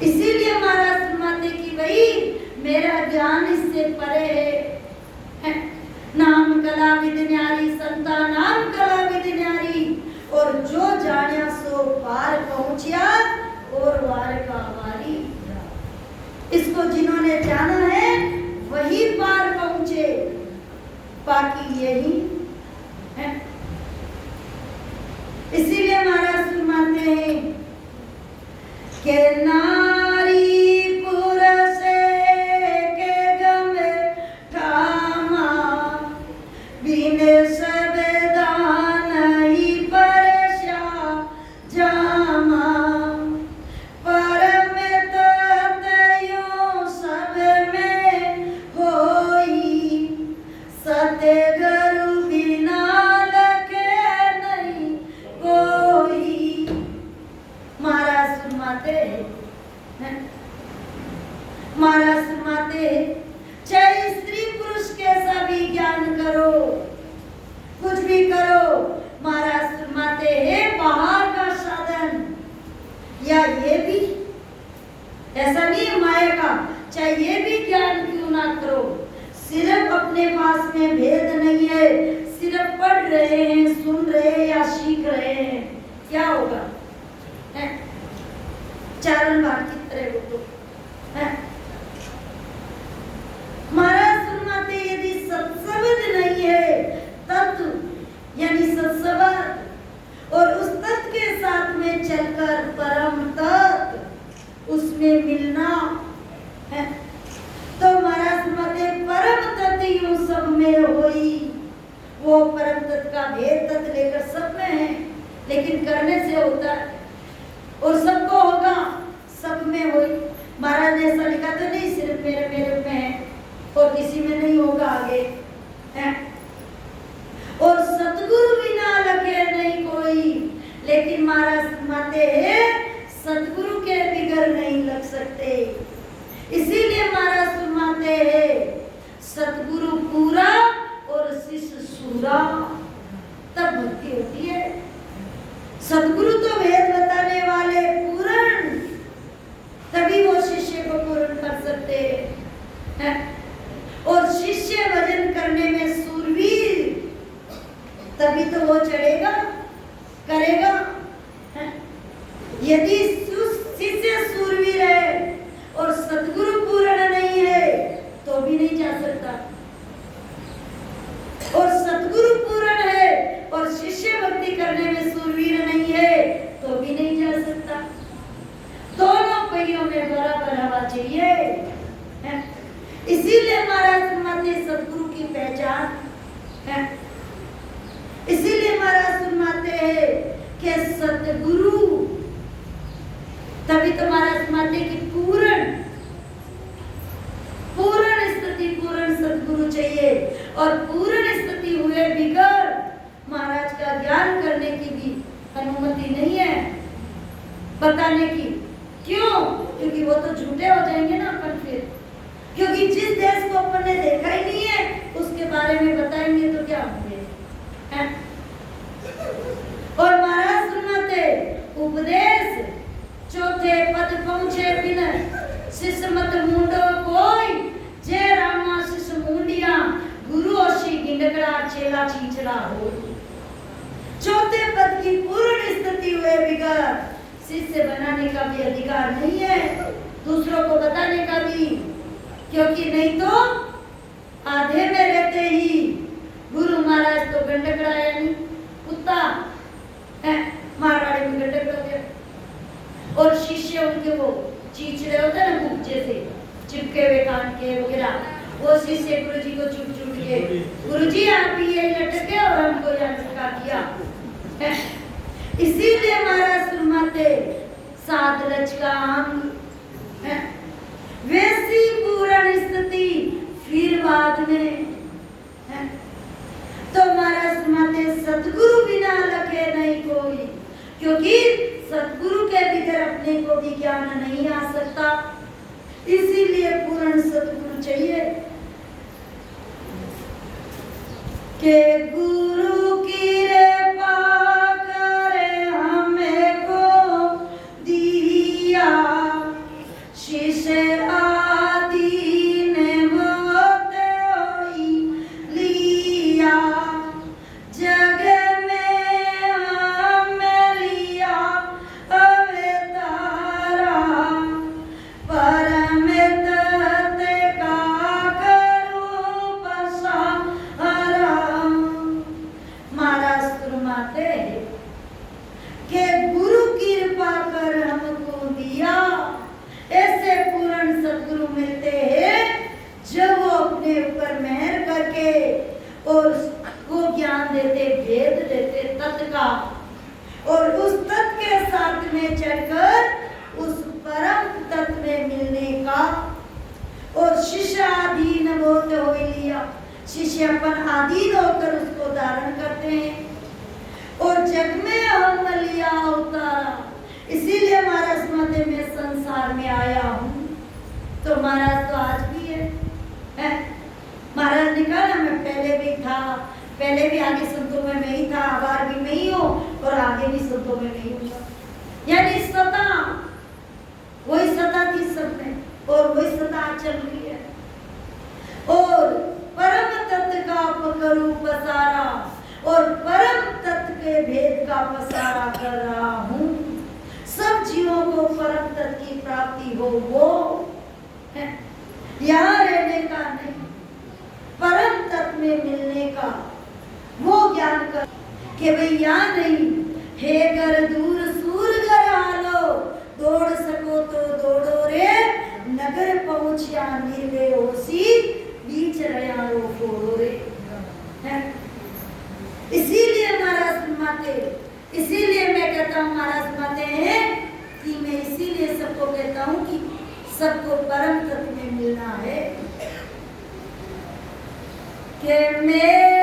इसीलिए महाराज फरमाते कि भाई मेरा ज्ञान इससे परे है। नाम कला विधि न्यारी, संता नाम कला विधि न्यारी, और जो जानिया सो पार पहुंचिया और वार का वारी। इसको जिन्होंने जाना है वही पार पहुंचे, बाकी यही है। इसीलिए महाराज फरमाते हैं कि नारी पुरुष के गम ठामा, बिन सब दान ही परशा जामा, परम तत्व सब में होई, सतगुरु बिना लखे नहीं कोई। महाराज फरमाते हैं, महाराज फरमाते चाहे स्त्री पुरुष कैसा भी ज्ञान करो, कुछ भी करो, महाराज फरमाते हैं बाहर का साधन या ये भी, ऐसा नहीं है माया का, चाहे ये भी ज्ञान क्यों ना करो, सिर्फ अपने पास में भेद नहीं है, सिर्फ पढ़ रहे हैं, सुन रहे हैं या सीख रहे हैं, क्या होगा? चारण भाग की तरह वो तो है। महाराज फरमाते यदि सत्संग नहीं है, तत्व यानी सत्संग, और उस तत्व के साथ में चलकर परम तत्व उसमें मिलना है, तो महाराज फरमाते परम तत्व यूं सब में होई। वो परम तत्व का भेद तत्व लेकर सब में है, लेकिन करने से होता है और सबको होगा, सब में होई। महाराज ने ऐसा लिखा तो नहीं सिर्फ मेरे मेरे में है और किसी में नहीं होगा आगे है। और सतगुरु बिना लगे नहीं कोई, लेकिन महाराज फरमाते हैं सतगुरु के बिगर नहीं लग सकते। इसीलिए महाराज फरमाते हैं सतगुरु पूरा और शिष्य सूरा, तब भक्ति होती है। सतगुरु तो वेद बताने वाले पूर्ण, तभी वो शिष्य को पूर्ण कर सकते हैं। और शिष्य भजन करने में सूरवीर, तभी तो वो चढ़ेगा करेगा है? यदि शिष्य सूरवीर है और सतगुरु पूर्ण नहीं है तो भी नहीं जा सकता, और सतगुरु पूर्ण है और शिष्य भक्ति करने में सूरवीर नहीं है तो भी नहीं जा सकता। दोनों पहियों में बराबर हवा चाहिए है। इसीलिए महाराज फरमाते सतगुरु की पहचान है। इसीलिए महाराज फरमाते हैं कि सतगुरु, तभी तो महाराज फरमाते कि पूर्ण स्थिति पूर्ण सतगुरु चाहिए, और पूर्ण स्थिति हुए बिगर महाराज का ज्ञान करने की भी अनुमति नहीं है बताने की। क्यों? क्योंकि वो तो झूठे हो जाएंगे ना अपन फिर, क्योंकि जिस देश को अपन ने देखा ही नहीं है उसके बारे में बताएंगे तो क्या होंगे है? और महाराज सुनाते उपदेश चौथे पद पहुंचे बिना शिष्य मत मुंडो कोई, जय रामा शिष्य मुंडिया गुरु ओशी गिंडकड़ा चेला चीचड़ा हो। चौथे पद की पूर्ण स्थिति हुए बिगर शिष्य बनाने का भी अधिकार नहीं है, दूसरों को बताने का भी, क्योंकि नहीं तो आधे में रहते ही गुरु महाराज तो गंडकड़ा यानी कुत्ता है, मारवाड़ी में गंडकड़ा गया, और शिष्य उनके वो चीचड़े होते हैं ना, मुख जैसे चिपके हुए कान के वगैरह, वो शिष्य गुरु जी को चुट चुट के, गुरु जी आप भी ये लटके और हमको यहाँ सिखा दिया है। इसीलिए महाराज फरमाते सात रज का अंग है, वैसी पूर्ण स्थिति फिर बाद में है। तो महाराज फरमाते सतगुरु बिना लगे नहीं कोई, क्योंकि सतगुरु के बगैर अपने को भी ज्ञान नहीं आ सकता, इसीलिए पूर्ण सतगुरु चाहिए। के गुरु की कृपा करे हमें को दिया, और शिष्य अधीन होते हो लिया, शिष्य अपन अधीन होकर उसको धारण करते हैं। और जग में हम लिया उतारा, इसीलिए महाराज मध्य में संसार में आया हूँ। तो महाराज तो आज भी है? महाराज ने कहा ना मैं पहले भी था, पहले भी आगे संतों में मैं ही था, आभार भी मैं ही हूँ और आगे भी संतों में मैं ही हूँ। यानी सदा वही सदा थी सब में और वही सदा चल रही है। और परम तत्व का पकड़ू पसारा और परम तत्व के भेद का पसारा कर रहा हूँ। सब जीवों को परम तत्व की प्राप्ति हो, वो है यहाँ रहने का नहीं, परम तत्व में मिलने का वो ज्ञान कर कि भाई यहाँ नहीं हे घर दूर सूर घर आलो, दौड़ सको तो दौड़ो रे, नगर पहुंचिया निर्वे होसी, बीच रया रो फोड़ो रे। इसीलिए महाराज माते, इसीलिए मैं कहता हूँ महाराज माते हैं कि मैं इसीलिए सबको कहता हूँ कि सबको परम तत्व में मिलना है। कि मैं